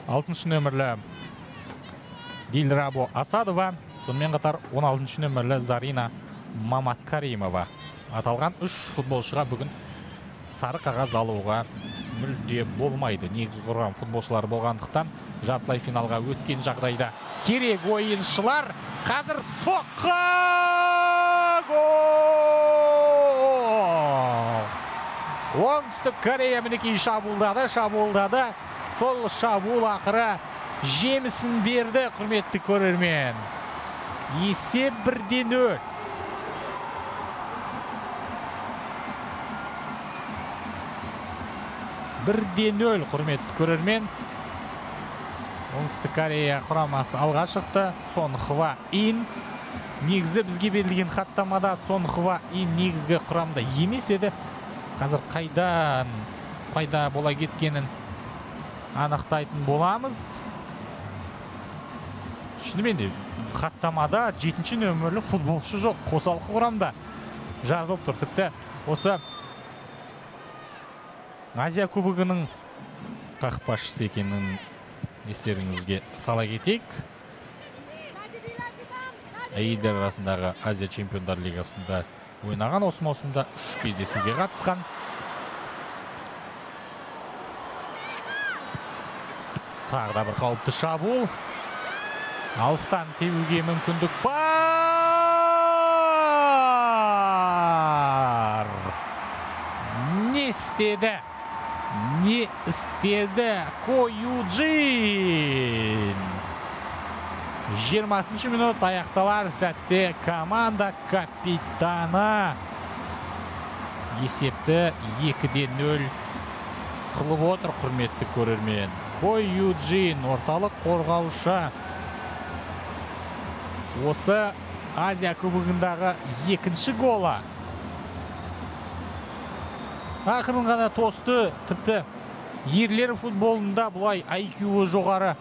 6 нөмірлі Дилрабо Асадова, сонымен қатар 16 нөмірлі Зарина Маматкаримова. Аталған 3 футболшыға бүгін сары қағаз алуға мүлде болмайды. Негіз құрған футболшылар болғандықтан жартылай финалға өткен жағдайда керек ойыншылар. Қазір соққы! Гол! Оңтүстік Корея мінекей шабуылдады. Сол шабуыл ақыры жемісін берді, құрметті көрермен. Есеп 1-0. 1-0, құрметті көрермен. Оңтүстік Корея құрамасы алға шықты. Сон Хва Ин. Негізі бізге берілген хаттамада Сон Хва Ин негізгі құрамда емес еді. Қазір қайдан пайда бола кеткенін анықтайтын боламыз. Шынымен де хаттамада 7 нөмірлі футболшы жоқ, қосалқы құрамда жазылып тұр. Тіпті осы Азия кубогының қақпашысы екенін естеріңізге сала кетейік. Әйелдер арасындағы Азия чемпиондар лигасында ойнаған, осы маусымда 3 кездесуге қатысқан. Тағы да бір қауіпті шабуыл. Алыстан тебуге мүмкіндік бар. Не істеді? Не істеді? Ко Юджин. 20 минут аяқталар сәтте команда капитаны есепті 2-0 қылып отыр, құрметті көрермен. Ко Юджин, орталық қорғаушы. Осы Азия кубогындағы 2-ші гола. Ақырын ғана тосты. Тіпті ерлер футболында бұлай IQ-ы жоғары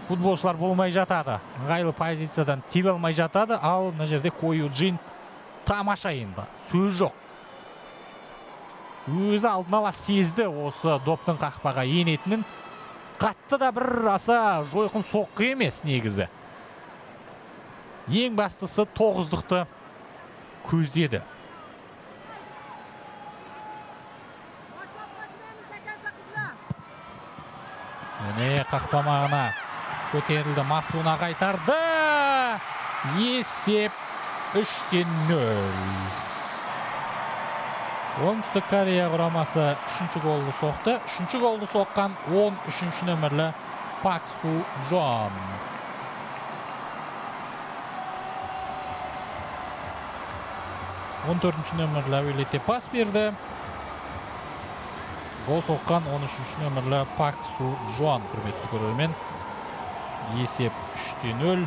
футболшылар болмай жатады. Ыңғайлы позициядан тебе алмай жатады. Ал мына жерде Ко Юджин тамаша енді. Сөз жоқ. Өзі алдын ала сезді осы доптың қақпаға енетінін. Қатты да бір аса жойқын соққы емес негізі. Ең бастысы 9-дықты көздеді. Және қақпамағына көтерілді, Мафтуна қайтарды. Есеп 3-0. Оңтүстік Корея құрамасы 3-ші голды соқты. 3-ші голды соққан 13-ші нөмірлі Пак Су Джон. Он 14-ші нөмірлі әуелете пас берді. Гол соққан 13-ші нөмірлі Пак Су Джон, құрметті көрермен. Есеп 3-0.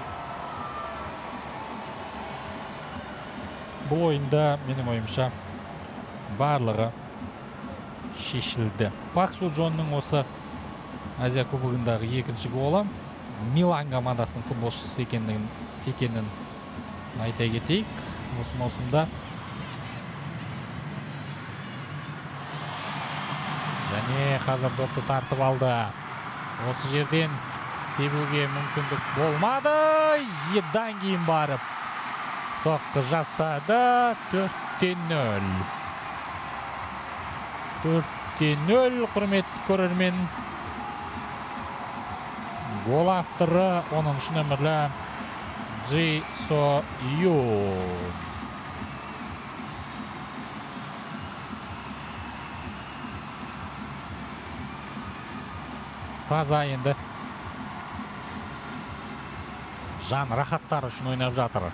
Бұл ойында менің ойымша барлығы шешілді. Пак Су Джонның осы Азия кубогындағы 2-ші голы Милан командасының футболшысы екенін айта кетейік. Осы маусымда және қазір допты тартып алды. Осы жерден тебуге мүмкіндік болмады. Едан кейін барып соққы жасады. 4-0. 4-0, құрметті көрермен. Гол авторы 10-ші нөмірлі Джи Со Юн. Таза енді жан рахаттар үшін ойнап жатыр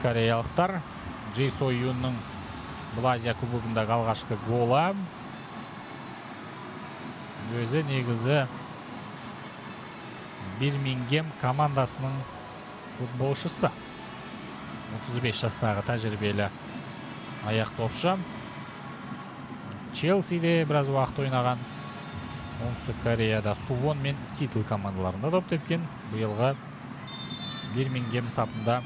кореялықтар. Джи Со Юнның бұл Азия кубогындағы алғашқы голы. Өзі негізі Бирмингем командасының футболшысы. 35 жастағы тәжірибелі аяқ топшы. Челсиде біраз уақыт ойнаған. Оңтүстік Кореяда Сувон мен Ситл командаларында доп тепкен. Биылғы Бирмингем сапында.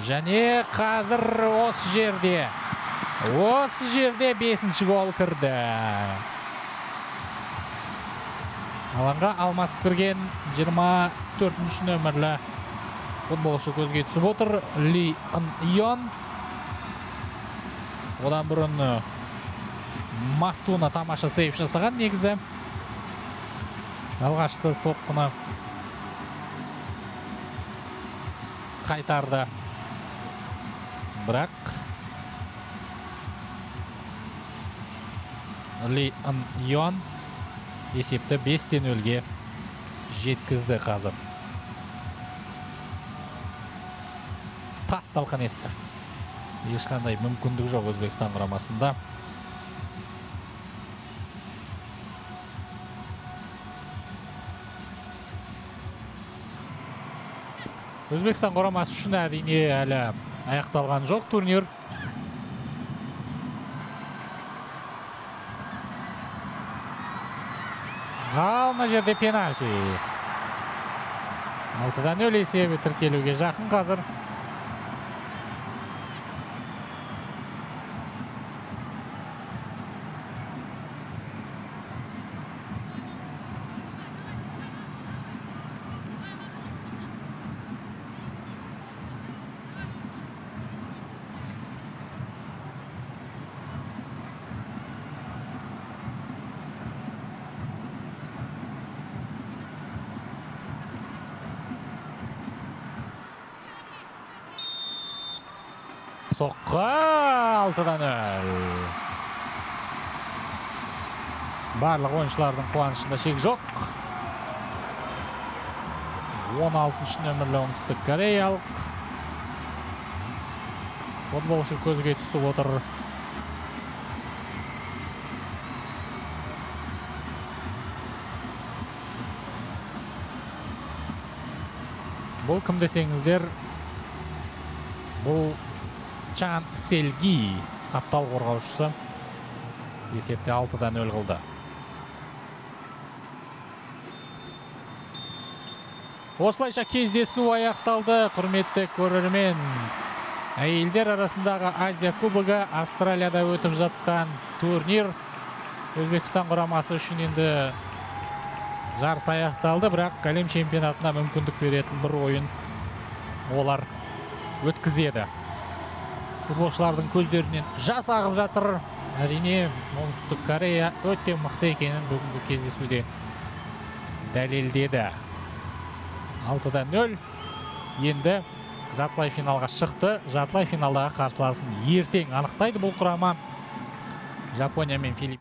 Және қазір осы жерде Осы жерде 5-ші гол кірді. Алаңға алмасып кірген 24-ші нөмірлі футболшы көзге түсіп отыр. Ли Ын Йон. Одан бұрын Мафтуна тамаша сейф жасаған негізі. Алғашқы соққыны қайтарды. Бірақ Ли Ын Йон есепті 5-0-ге жеткізді қазір. Тас талқан етті. Ешқандай мүмкіндік жоқ Өзбекстан құрамасында. Өзбекстан құрамасы үшін әрине әлі аяқталған жоқ турнир. Мына жерде пенальти. 6-0 есебі тіркелуге жақын қазір. Соққы 6-0. Барлық ойыншылардың қуанышында шек жоқ. 16-ші нөмірлі оңтүстік кореялық футболшы көзге түсіп отыр. Бұл кім десеңіздер, бұл Чан Селги, қаптал қорғаушысы. Есепте 6-0 қылды. Осылайша кездесу аяқталды. Құрметті көрермен, әйелдер арасындағы Азия кубогы Австралияда өтіп жатқан турнир. Өзбекстан құрамасы үшін енді жарыс аяқталды, бірақ әлем чемпионатына мүмкіндік беретін бір ойын олар өткізеді. Футболшылардың көздерінен жас ағып жатыр. Әрине, оңтүстік Корея өте мықты екенін бүгінгі кездесуде дәлелдеді. 6-0. Енді жартылай финалға шықты. Жартылай финалдағы қарсыласын ертең анықтайды бұл құрама. Жапония мен Филиппин.